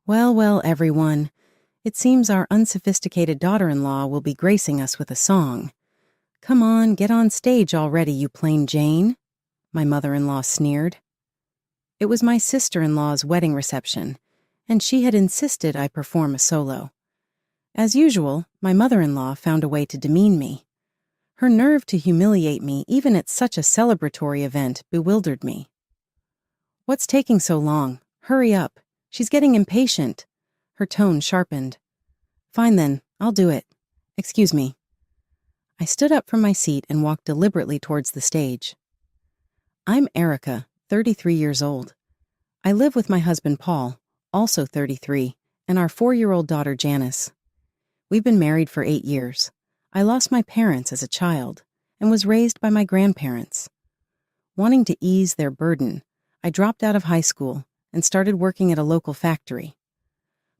Well, well, everyone. It seems our unsophisticated daughter-in-law will be gracing us with a song. Come on, get on stage already, you plain Jane, my mother-in-law sneered. It was my sister-in-law's wedding reception, and she had insisted I perform a solo. As usual, my mother-in-law found a way to demean me. Her nerve to humiliate me even at such a celebratory event bewildered me. What's taking so long? Hurry up. She's getting impatient. Her tone sharpened. Fine then, I'll do it. Excuse me. I stood up from my seat and walked deliberately towards the stage. I'm Erica, 33 years old. I live with my husband Paul, also 33, and our 4-year-old daughter Janice. We've been married for 8 years. I lost my parents as a child and was raised by my grandparents. Wanting to ease their burden, I dropped out of high school and started working at a local factory.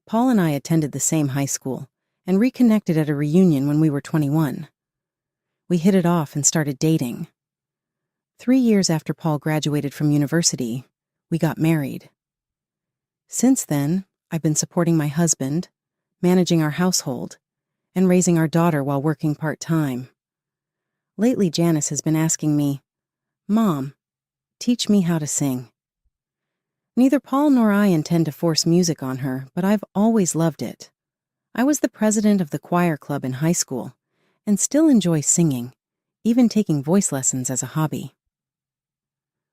Paul and I attended the same high school and reconnected at a reunion when we were 21. We hit it off and started dating. 3 years after Paul graduated from university, we got married. Since then, I've been supporting my husband, managing our household, and raising our daughter while working part-time. Lately, Janice has been asking me, "Mom, teach me how to sing." Neither Paul nor I intend to force music on her, but I've always loved it. I was the president of the choir club in high school and still enjoy singing, even taking voice lessons as a hobby.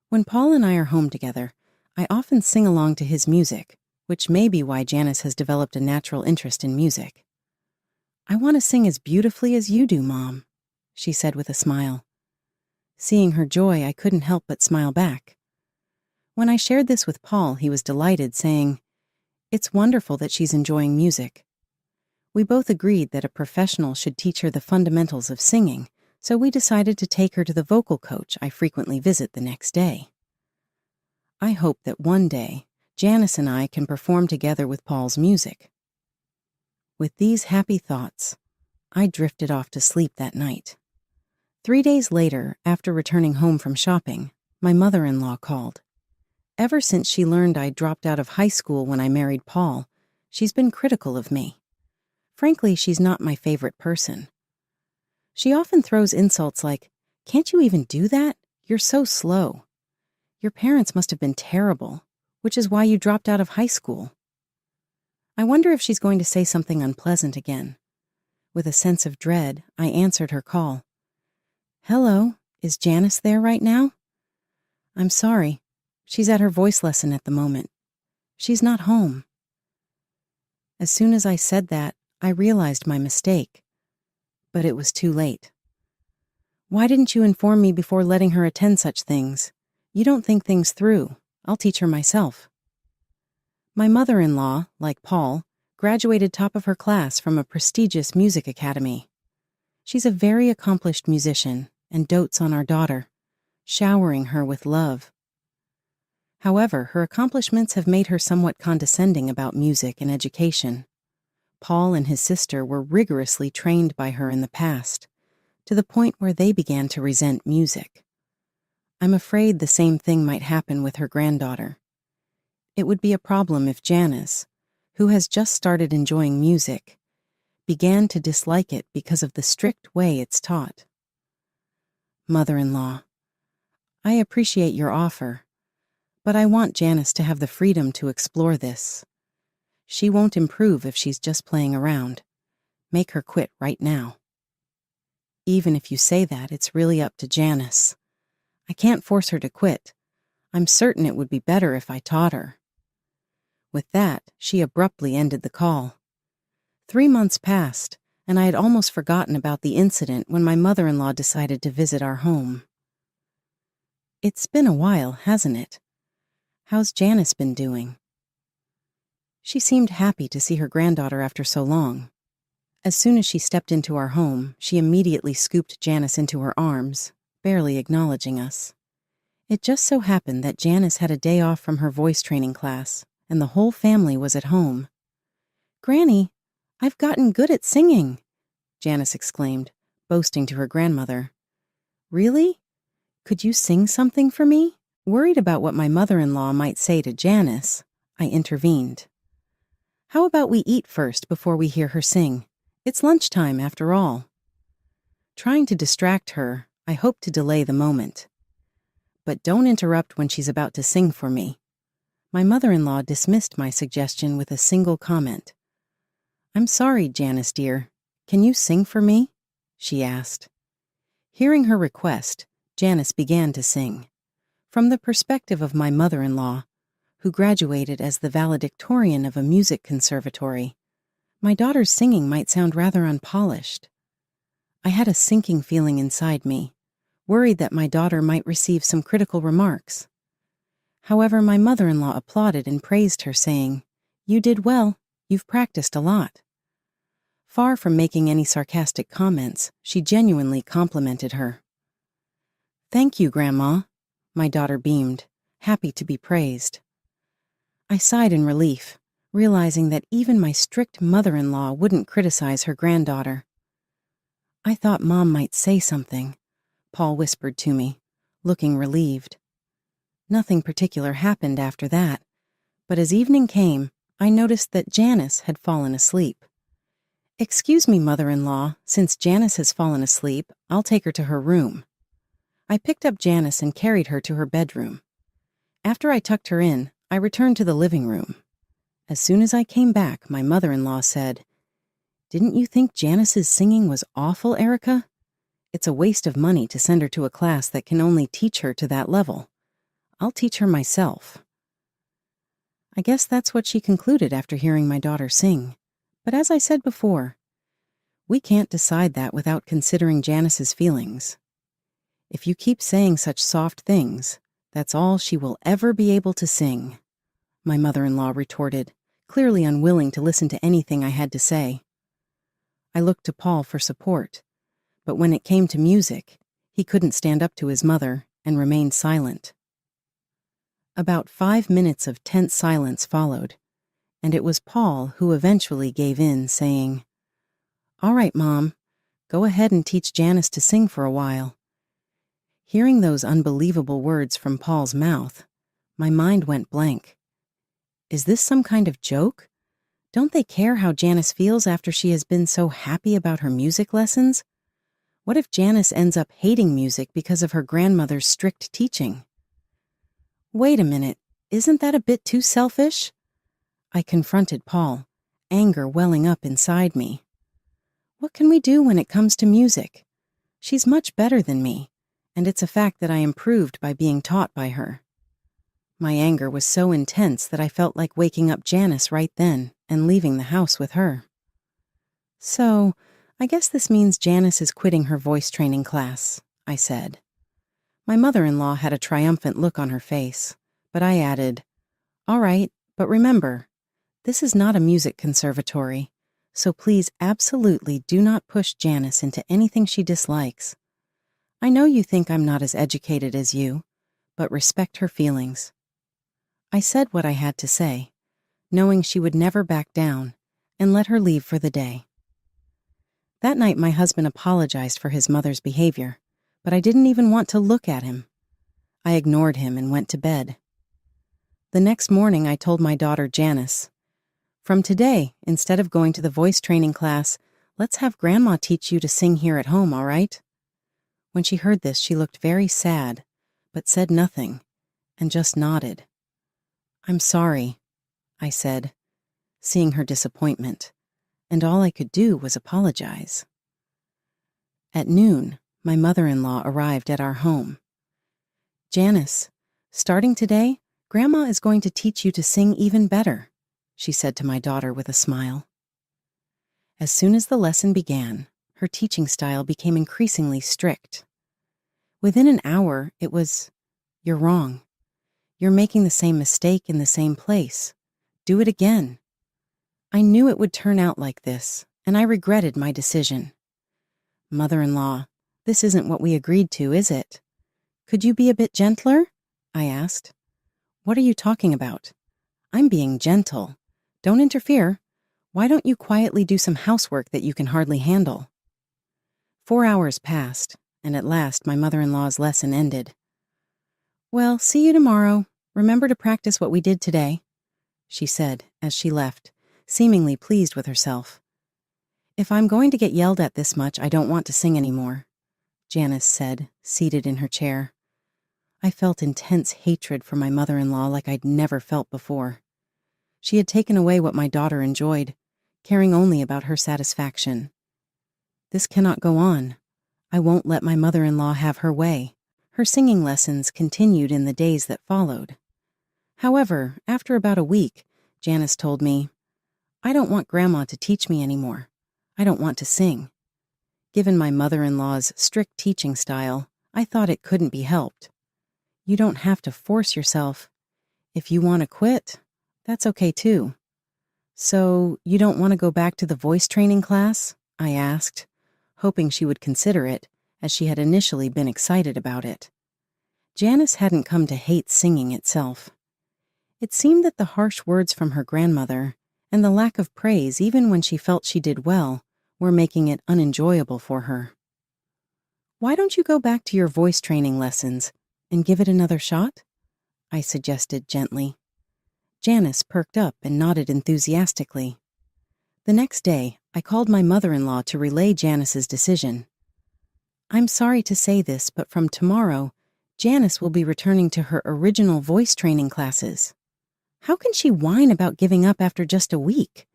When Paul and I are home together, I often sing along to his music, which may be why Janice has developed a natural interest in music. "I want to sing as beautifully as you do, Mom," she said with a smile. Seeing her joy, I couldn't help but smile back. When I shared this with Paul, he was delighted, saying, "It's wonderful that she's enjoying music." We both agreed that a professional should teach her the fundamentals of singing, so we decided to take her to the vocal coach I frequently visit the next day. I hope that one day, Janice and I can perform together with Paul's music. With these happy thoughts, I drifted off to sleep that night. 3 days later, after returning home from shopping, my mother-in-law called. Ever since she learned I dropped out of high school when I married Paul, she's been critical of me. Frankly, she's not my favorite person. She often throws insults like, "Can't you even do that? You're so slow. Your parents must have been terrible, which is why you dropped out of high school." I wonder if she's going to say something unpleasant again. With a sense of dread, I answered her call. "Hello, is Janice there right now?" "I'm sorry. She's at her voice lesson at the moment. She's not home." As soon as I said that, I realized my mistake. But it was too late. "Why didn't you inform me before letting her attend such things? You don't think things through. I'll teach her myself." My mother-in-law, like Paul, graduated top of her class from a prestigious music academy. She's a very accomplished musician and dotes on our daughter, showering her with love. However, her accomplishments have made her somewhat condescending about music and education. Paul and his sister were rigorously trained by her in the past, to the point where they began to resent music. I'm afraid the same thing might happen with her granddaughter. It would be a problem if Janice, who has just started enjoying music, began to dislike it because of the strict way it's taught. Mother-in-law, I appreciate your offer, but I want Janice to have the freedom to explore this. She won't improve if she's just playing around. Make her quit right now. Even if you say that, it's really up to Janice. I can't force her to quit. I'm certain it would be better if I taught her. With that, she abruptly ended the call. 3 months passed, and I had almost forgotten about the incident when my mother-in-law decided to visit our home. It's been a while, hasn't it? How's Janice been doing? She seemed happy to see her granddaughter after so long. As soon as she stepped into our home, she immediately scooped Janice into her arms, barely acknowledging us. It just so happened that Janice had a day off from her voice training class, and the whole family was at home. "Granny, I've gotten good at singing," Janice exclaimed, boasting to her grandmother. "Really? Could you sing something for me?" Worried about what my mother-in-law might say to Janice, I intervened. How about we eat first before we hear her sing? It's lunchtime after all. Trying to distract her, I hoped to delay the moment. But don't interrupt when she's about to sing for me. My mother-in-law dismissed my suggestion with a single comment. I'm sorry, Janice dear. Can you sing for me? She asked. Hearing her request, Janice began to sing. From the perspective of my mother-in-law, who graduated as the valedictorian of a music conservatory, my daughter's singing might sound rather unpolished. I had a sinking feeling inside me, worried that my daughter might receive some critical remarks. However, my mother-in-law applauded and praised her, saying, "You did well. You've practiced a lot." Far from making any sarcastic comments, she genuinely complimented her. "Thank you, Grandma," my daughter beamed, happy to be praised. I sighed in relief, realizing that even my strict mother-in-law wouldn't criticize her granddaughter. "I thought Mom might say something," Paul whispered to me, looking relieved. Nothing particular happened after that, but as evening came, I noticed that Janice had fallen asleep. "Excuse me, mother-in-law, since Janice has fallen asleep, I'll take her to her room." I picked up Janice and carried her to her bedroom. After I tucked her in, I returned to the living room. As soon as I came back, my mother-in-law said, "Didn't you think Janice's singing was awful, Erica? It's a waste of money to send her to a class that can only teach her to that level. I'll teach her myself." I guess that's what she concluded after hearing my daughter sing. But as I said before, we can't decide that without considering Janice's feelings. If you keep saying such soft things, that's all she will ever be able to sing, my mother-in-law retorted, clearly unwilling to listen to anything I had to say. I looked to Paul for support, but when it came to music, he couldn't stand up to his mother and remained silent. About 5 minutes of tense silence followed, and it was Paul who eventually gave in, saying, "All right, Mom, go ahead and teach Janice to sing for a while." Hearing those unbelievable words from Paul's mouth, my mind went blank. Is this some kind of joke? Don't they care how Janice feels after she has been so happy about her music lessons? What if Janice ends up hating music because of her grandmother's strict teaching? Wait a minute, isn't that a bit too selfish? I confronted Paul, anger welling up inside me. What can we do when it comes to music? She's much better than me, and it's a fact that I improved by being taught by her. My anger was so intense that I felt like waking up Janice right then and leaving the house with her. "So, I guess this means Janice is quitting her voice training class," I said. My mother-in-law had a triumphant look on her face, but I added, "All right, but remember, this is not a music conservatory, so please absolutely do not push Janice into anything she dislikes. I know you think I'm not as educated as you, but respect her feelings." I said what I had to say, knowing she would never back down, and let her leave for the day. That night my husband apologized for his mother's behavior, but I didn't even want to look at him. I ignored him and went to bed. The next morning I told my daughter Janice, "From today, instead of going to the voice training class, let's have Grandma teach you to sing here at home, all right?" When she heard this, she looked very sad, but said nothing, and just nodded. "I'm sorry," I said, seeing her disappointment, and all I could do was apologize. At noon, my mother-in-law arrived at our home. "Janice, starting today, Grandma is going to teach you to sing even better," she said to my daughter with a smile. As soon as the lesson began, her teaching style became increasingly strict. Within an hour, it was, "You're wrong. You're making the same mistake in the same place. Do it again." I knew it would turn out like this, and I regretted my decision. "Mother-in-law, this isn't what we agreed to, is it? Could you be a bit gentler?" I asked. "What are you talking about? I'm being gentle. Don't interfere. Why don't you quietly do some housework that you can hardly handle?" 4 hours passed, and at last my mother-in-law's lesson ended. "Well, see you tomorrow. Remember to practice what we did today," she said as she left, seemingly pleased with herself. "If I'm going to get yelled at this much, I don't want to sing anymore," Janice said, seated in her chair. I felt intense hatred for my mother-in-law like I'd never felt before. She had taken away what my daughter enjoyed, caring only about her satisfaction. This cannot go on. I won't let my mother-in-law have her way. Her singing lessons continued in the days that followed. However, after about a week, Janice told me, "I don't want Grandma to teach me anymore. I don't want to sing." Given my mother-in-law's strict teaching style, I thought it couldn't be helped. You don't have to force yourself. If you want to quit, that's okay too. "So, you don't want to go back to the voice training class?" I asked, hoping she would consider it, as she had initially been excited about it. Janice hadn't come to hate singing itself. It seemed that the harsh words from her grandmother, and the lack of praise even when she felt she did well, were making it unenjoyable for her. "Why don't you go back to your voice training lessons and give it another shot?" I suggested gently. Janice perked up and nodded enthusiastically. The next day, I called my mother-in-law to relay Janice's decision. "I'm sorry to say this, but from tomorrow, Janice will be returning to her original voice training classes." "How can she whine about giving up after just a week?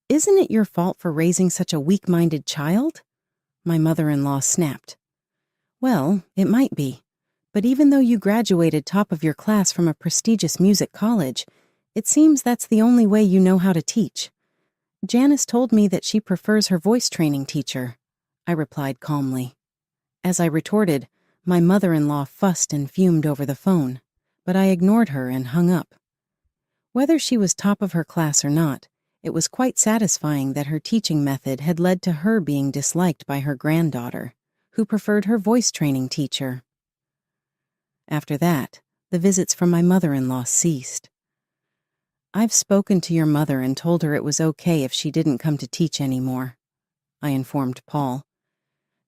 Isn't it your fault for raising such a weak-minded child?" my mother-in-law snapped. "Well, it might be, but even though you graduated top of your class from a prestigious music college, it seems that's the only way you know how to teach. Janice told me that she prefers her voice training teacher," I replied calmly. As I retorted, my mother-in-law fussed and fumed over the phone, but I ignored her and hung up. Whether she was top of her class or not, it was quite satisfying that her teaching method had led to her being disliked by her granddaughter, who preferred her voice training teacher. After that, the visits from my mother-in-law ceased. "I've spoken to your mother and told her it was okay if she didn't come to teach anymore," I informed Paul.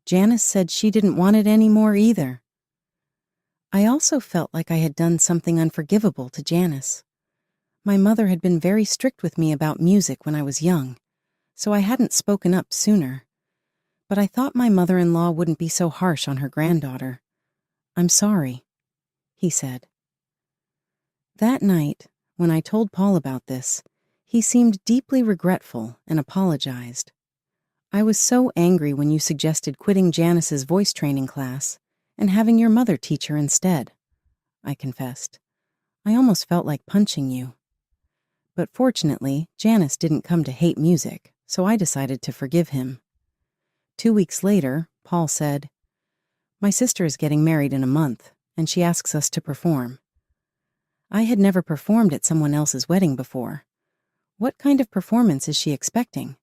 "Janice said she didn't want it anymore either." I also felt like I had done something unforgivable to Janice. My mother had been very strict with me about music when I was young, so I hadn't spoken up sooner. But I thought my mother-in-law wouldn't be so harsh on her granddaughter. "I'm sorry," he said. That night, when I told Paul about this, he seemed deeply regretful and apologized. "I was so angry when you suggested quitting Janice's voice training class and having your mother teach her instead," I confessed. "I almost felt like punching you." But fortunately, Janice didn't come to hate music, so I decided to forgive him. 2 weeks later, Paul said, "My sister is getting married in a month, and she asks us to perform." I had never performed at someone else's wedding before. "What kind of performance is she expecting?"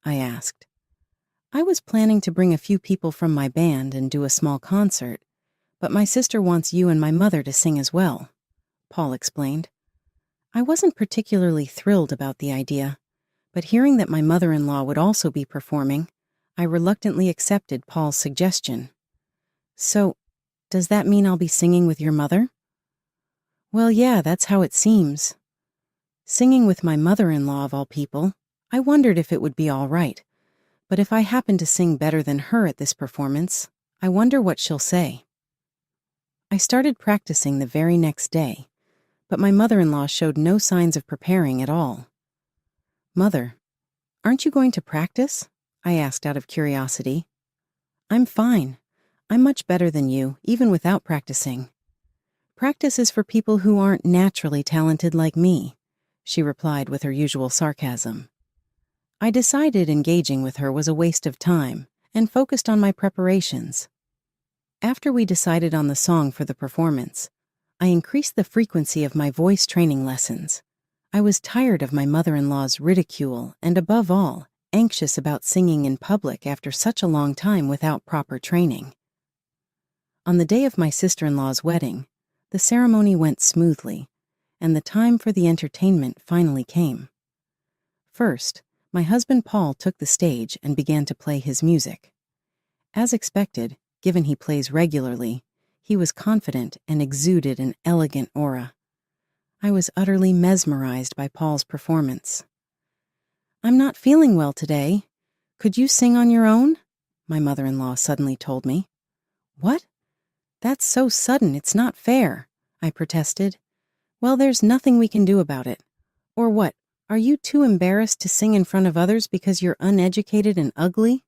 I asked. "I was planning to bring a few people from my band and do a small concert, but my sister wants you and my mother to sing as well," Paul explained. I wasn't particularly thrilled about the idea, but hearing that my mother-in-law would also be performing, I reluctantly accepted Paul's suggestion. "So, does that mean I'll be singing with your mother?" "Well, yeah, that's how it seems." Singing with my mother-in-law of all people, I wondered if it would be all right, but if I happen to sing better than her at this performance, I wonder what she'll say. I started practicing the very next day, but my mother-in-law showed no signs of preparing at all. "Mother, aren't you going to practice?" I asked out of curiosity. "I'm fine. I'm much better than you, even without practicing." "Practice is for people who aren't naturally talented like me," she replied with her usual sarcasm. I decided engaging with her was a waste of time and focused on my preparations. After we decided on the song for the performance, I increased the frequency of my voice training lessons. I was tired of my mother-in-law's ridicule and, above all, anxious about singing in public after such a long time without proper training. On the day of my sister-in-law's wedding, the ceremony went smoothly, and the time for the entertainment finally came. First, my husband Paul took the stage and began to play his music. As expected, given he plays regularly, he was confident and exuded an elegant aura. I was utterly mesmerized by Paul's performance. I'm not feeling well today. Could you sing on your own? My mother-in-law suddenly told me. What? That's so sudden, it's not fair, I protested. Well, there's nothing we can do about it. Or what? Are you too embarrassed to sing in front of others because you're uneducated and ugly?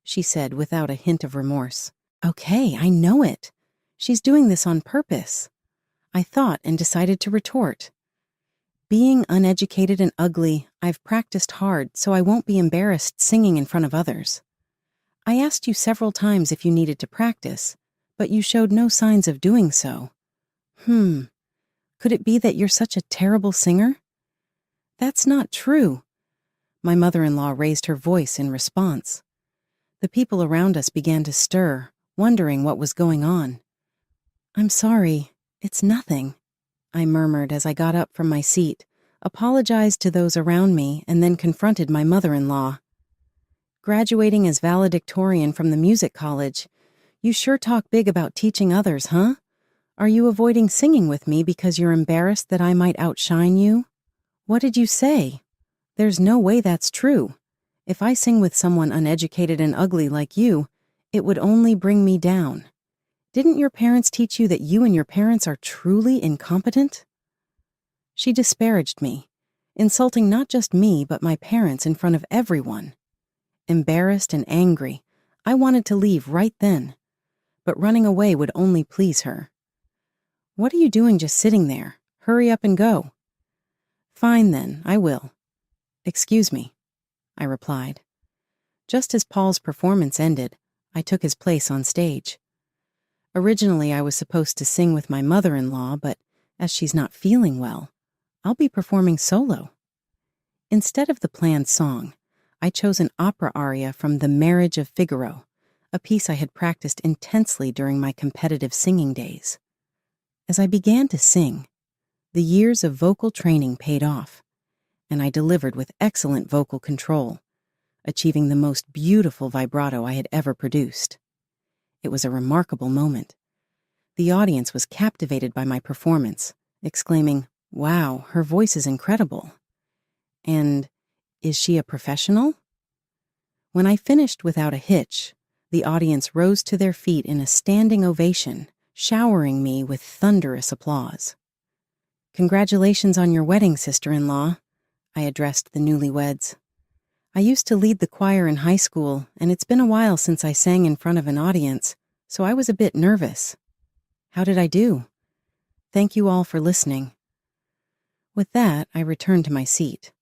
She said without a hint of remorse. Okay, I know it. She's doing this on purpose. I thought and decided to retort. Being uneducated and ugly, I've practiced hard so I won't be embarrassed singing in front of others. I asked you several times if you needed to practice, but you showed no signs of doing so. Could it be that you're such a terrible singer? That's not true. My mother-in-law raised her voice in response. The people around us began to stir, wondering what was going on. I'm sorry, it's nothing, I murmured as I got up from my seat, apologized to those around me, and then confronted my mother-in-law. Graduating as valedictorian from the music college, you sure talk big about teaching others, huh? Are you avoiding singing with me because you're embarrassed that I might outshine you? What did you say? There's no way that's true. If I sing with someone uneducated and ugly like you, it would only bring me down. Didn't your parents teach you that you and your parents are truly incompetent? She disparaged me, insulting not just me but my parents in front of everyone. Embarrassed and angry, I wanted to leave right then, but running away would only please her. What are you doing just sitting there? Hurry up and go. Fine then, I will. Excuse me, I replied. Just as Paul's performance ended, I took his place on stage. Originally, I was supposed to sing with my mother-in-law, but as she's not feeling well, I'll be performing solo. Instead of the planned song, I chose an opera aria from The Marriage of Figaro, a piece I had practiced intensely during my competitive singing days. As I began to sing, the years of vocal training paid off, and I delivered with excellent vocal control, achieving the most beautiful vibrato I had ever produced. It was a remarkable moment. The audience was captivated by my performance, exclaiming, "Wow, her voice is incredible." And, "Is she a professional?" When I finished without a hitch, the audience rose to their feet in a standing ovation, showering me with thunderous applause. "Congratulations on your wedding, sister-in-law," I addressed the newlyweds. "I used to lead the choir in high school, and it's been a while since I sang in front of an audience, so I was a bit nervous. How did I do? Thank you all for listening." With that, I returned to my seat.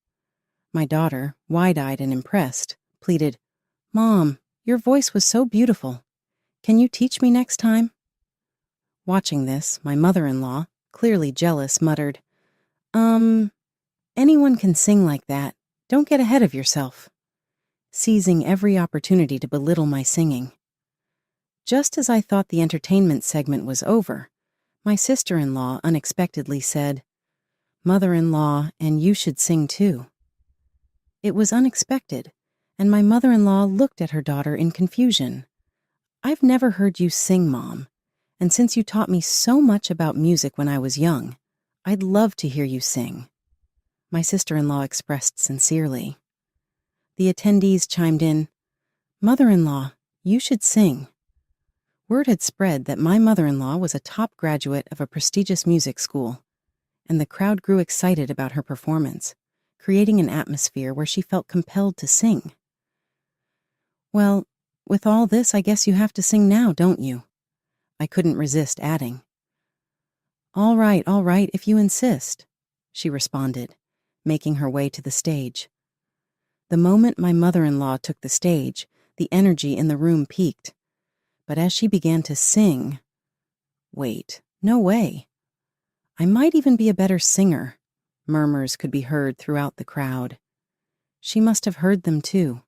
My daughter, wide-eyed and impressed, pleaded, "Mom, your voice was so beautiful. Can you teach me next time?" Watching this, my mother-in-law, clearly jealous, muttered, Anyone can sing like that. Don't get ahead of yourself," seizing every opportunity to belittle my singing. Just as I thought the entertainment segment was over, my sister-in-law unexpectedly said, "Mother-in-law, and you should sing too." It was unexpected, and my mother-in-law looked at her daughter in confusion. "I've never heard you sing, Mom, and since you taught me so much about music when I was young, I'd love to hear you sing," my sister-in-law expressed sincerely. The attendees chimed in, "Mother-in-law, you should sing." Word had spread that my mother-in-law was a top graduate of a prestigious music school, and the crowd grew excited about her performance, creating an atmosphere where she felt compelled to sing. "Well, with all this, I guess you have to sing now, don't you?" I couldn't resist adding. All right, if you insist," she responded, making her way to the stage. The moment my mother-in-law took the stage, the energy in the room peaked. But as she began to sing, wait, no way. I might even be a better singer, murmurs could be heard throughout the crowd. She must have heard them too.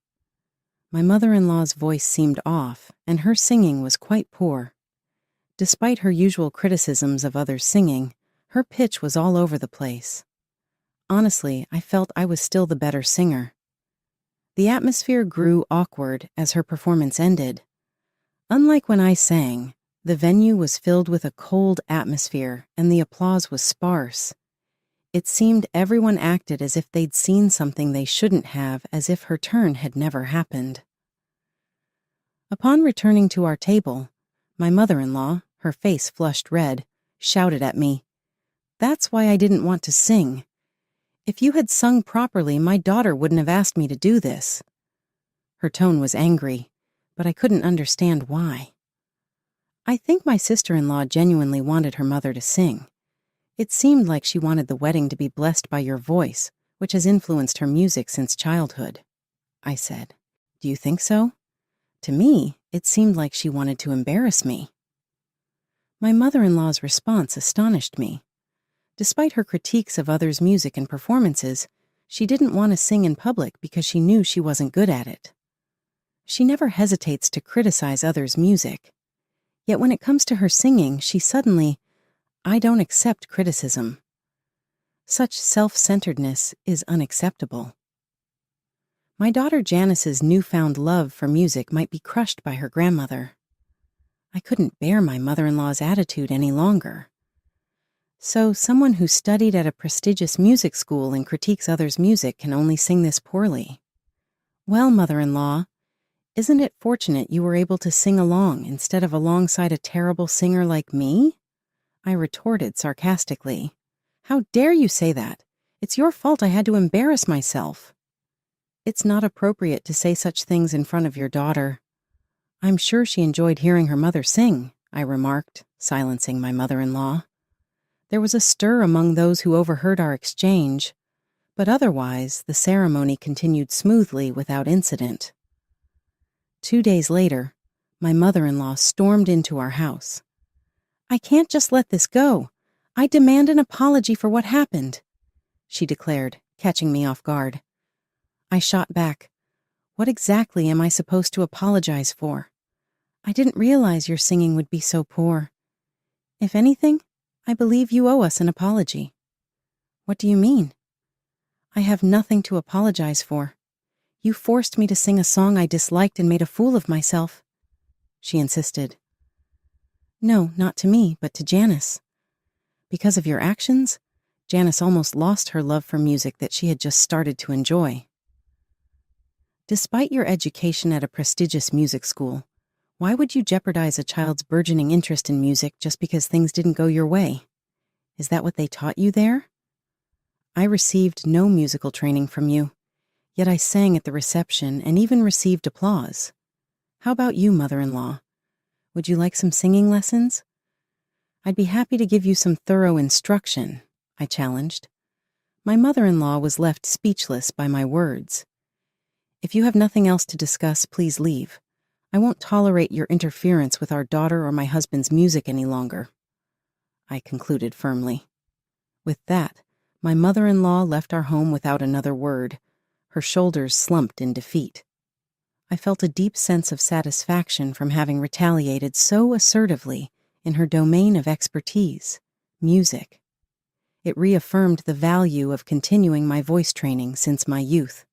My mother-in-law's voice seemed off, and her singing was quite poor. Despite her usual criticisms of others' singing, her pitch was all over the place. Honestly, I felt I was still the better singer. The atmosphere grew awkward as her performance ended. Unlike when I sang, the venue was filled with a cold atmosphere and the applause was sparse. It seemed everyone acted as if they'd seen something they shouldn't have, as if her turn had never happened. Upon returning to our table, my mother-in-law, her face flushed red, shouted at me, "That's why I didn't want to sing. If you had sung properly, my daughter wouldn't have asked me to do this." Her tone was angry, but I couldn't understand why. I think my sister-in-law genuinely wanted her mother to sing. It seemed like she wanted the wedding to be blessed by your voice, which has influenced her music since childhood. I said, "Do you think so?" To me, it seemed like she wanted to embarrass me. My mother-in-law's response astonished me. Despite her critiques of others' music and performances, she didn't want to sing in public because she knew she wasn't good at it. She never hesitates to criticize others' music. Yet when it comes to her singing, she suddenly, "I don't accept criticism." Such self-centeredness is unacceptable. My daughter Janice's newfound love for music might be crushed by her grandmother. I couldn't bear my mother-in-law's attitude any longer. "So someone who studied at a prestigious music school and critiques others' music can only sing this poorly. Well, mother-in-law, isn't it fortunate you were able to sing along instead of alongside a terrible singer like me?" I retorted sarcastically. "How dare you say that? It's your fault I had to embarrass myself." "It's not appropriate to say such things in front of your daughter." "I'm sure she enjoyed hearing her mother sing," I remarked, silencing my mother-in-law. There was a stir among those who overheard our exchange, but otherwise the ceremony continued smoothly without incident. 2 days later, my mother-in-law stormed into our house. "I can't just let this go. I demand an apology for what happened," she declared, catching me off guard. I shot back, "What exactly am I supposed to apologize for? I didn't realize your singing would be so poor. If anything, I believe you owe us an apology." "What do you mean?" "I have nothing to apologize for. You forced me to sing a song I disliked and made a fool of myself," she insisted. "No, not to me, but to Janice. Because of your actions, Janice almost lost her love for music that she had just started to enjoy." Despite your education at a prestigious music school, why would you jeopardize a child's burgeoning interest in music just because things didn't go your way? Is that what they taught you there? I received no musical training from you, yet I sang at the reception and even received applause. How about you, mother-in-law? Would you like some singing lessons? "I'd be happy to give you some thorough instruction," I challenged. My mother-in-law was left speechless by my words. "If you have nothing else to discuss, please leave. I won't tolerate your interference with our daughter or my husband's music any longer," I concluded firmly. With that, my mother-in-law left our home without another word. Her shoulders slumped in defeat. I felt a deep sense of satisfaction from having retaliated so assertively in her domain of expertise, music. It reaffirmed the value of continuing my voice training since my youth.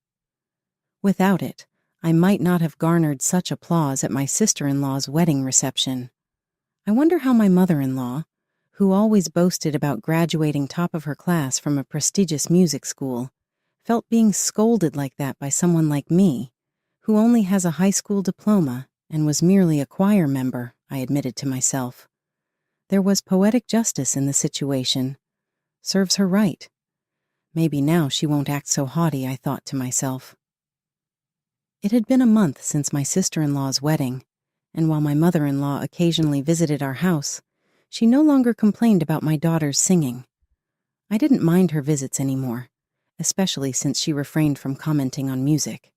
Without it, I might not have garnered such applause at my sister-in-law's wedding reception. I wonder how my mother-in-law, who always boasted about graduating top of her class from a prestigious music school, felt being scolded like that by someone like me, who only has a high school diploma and was merely a choir member, I admitted to myself. There was poetic justice in the situation. Serves her right. Maybe now she won't act so haughty, I thought to myself. It had been a month since my sister-in-law's wedding, and while my mother-in-law occasionally visited our house, she no longer complained about my daughter's singing. I didn't mind her visits anymore, especially since she refrained from commenting on music.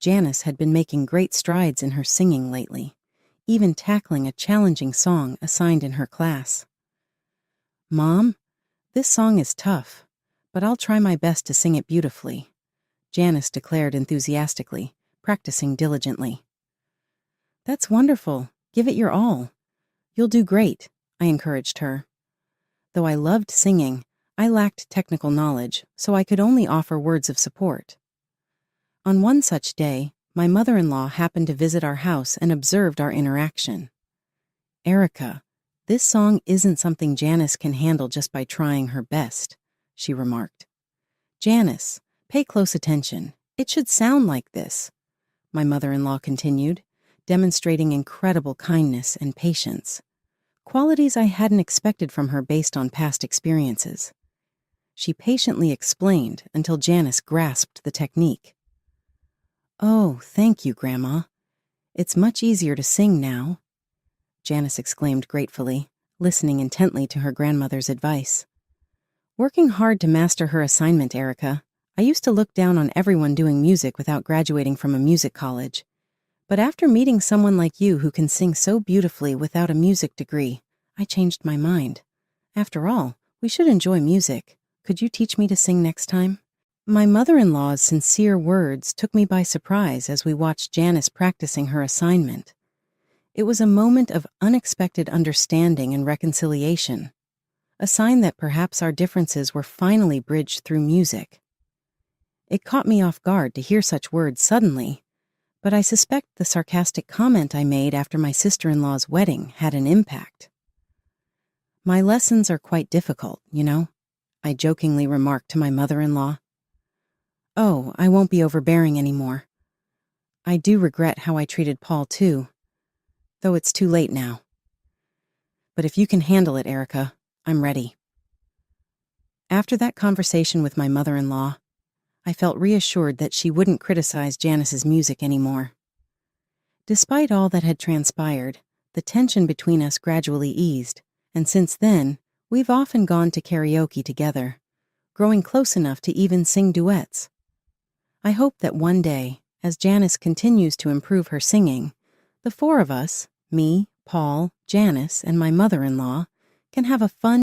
Janice had been making great strides in her singing lately, even tackling a challenging song assigned in her class. "Mom, this song is tough, but I'll try my best to sing it beautifully," Janice declared enthusiastically, practicing diligently. "That's wonderful. Give it your all. You'll do great," I encouraged her. Though I loved singing, I lacked technical knowledge, so I could only offer words of support. On one such day, my mother-in-law happened to visit our house and observed our interaction. "Erica, this song isn't something Janice can handle just by trying her best," she remarked. Janice, pay close attention. It should sound like this, my mother-in-law continued, demonstrating incredible kindness and patience, qualities I hadn't expected from her based on past experiences. She patiently explained until Janice grasped the technique. Oh, thank you, Grandma. It's much easier to sing now, Janice exclaimed gratefully, listening intently to her grandmother's advice. Working hard to master her assignment, Erica. I used to look down on everyone doing music without graduating from a music college. But after meeting someone like you who can sing so beautifully without a music degree, I changed my mind. After all, we should enjoy music. Could you teach me to sing next time? My mother-in-law's sincere words took me by surprise as we watched Janice practicing her assignment. It was a moment of unexpected understanding and reconciliation, a sign that perhaps our differences were finally bridged through music. It caught me off guard to hear such words suddenly, but I suspect the sarcastic comment I made after my sister-in-law's wedding had an impact. My lessons are quite difficult, you know, I jokingly remarked to my mother-in-law. Oh, I won't be overbearing anymore. I do regret how I treated Paul, too, though it's too late now. But if you can handle it, Erica, I'm ready. After that conversation with my mother-in-law, I felt reassured that she wouldn't criticize Janice's music anymore. Despite all that had transpired, the tension between us gradually eased, and since then, we've often gone to karaoke together, growing close enough to even sing duets. I hope that one day, as Janice continues to improve her singing, the four of us, me, Paul, Janice, and my mother-in-law, can have a fun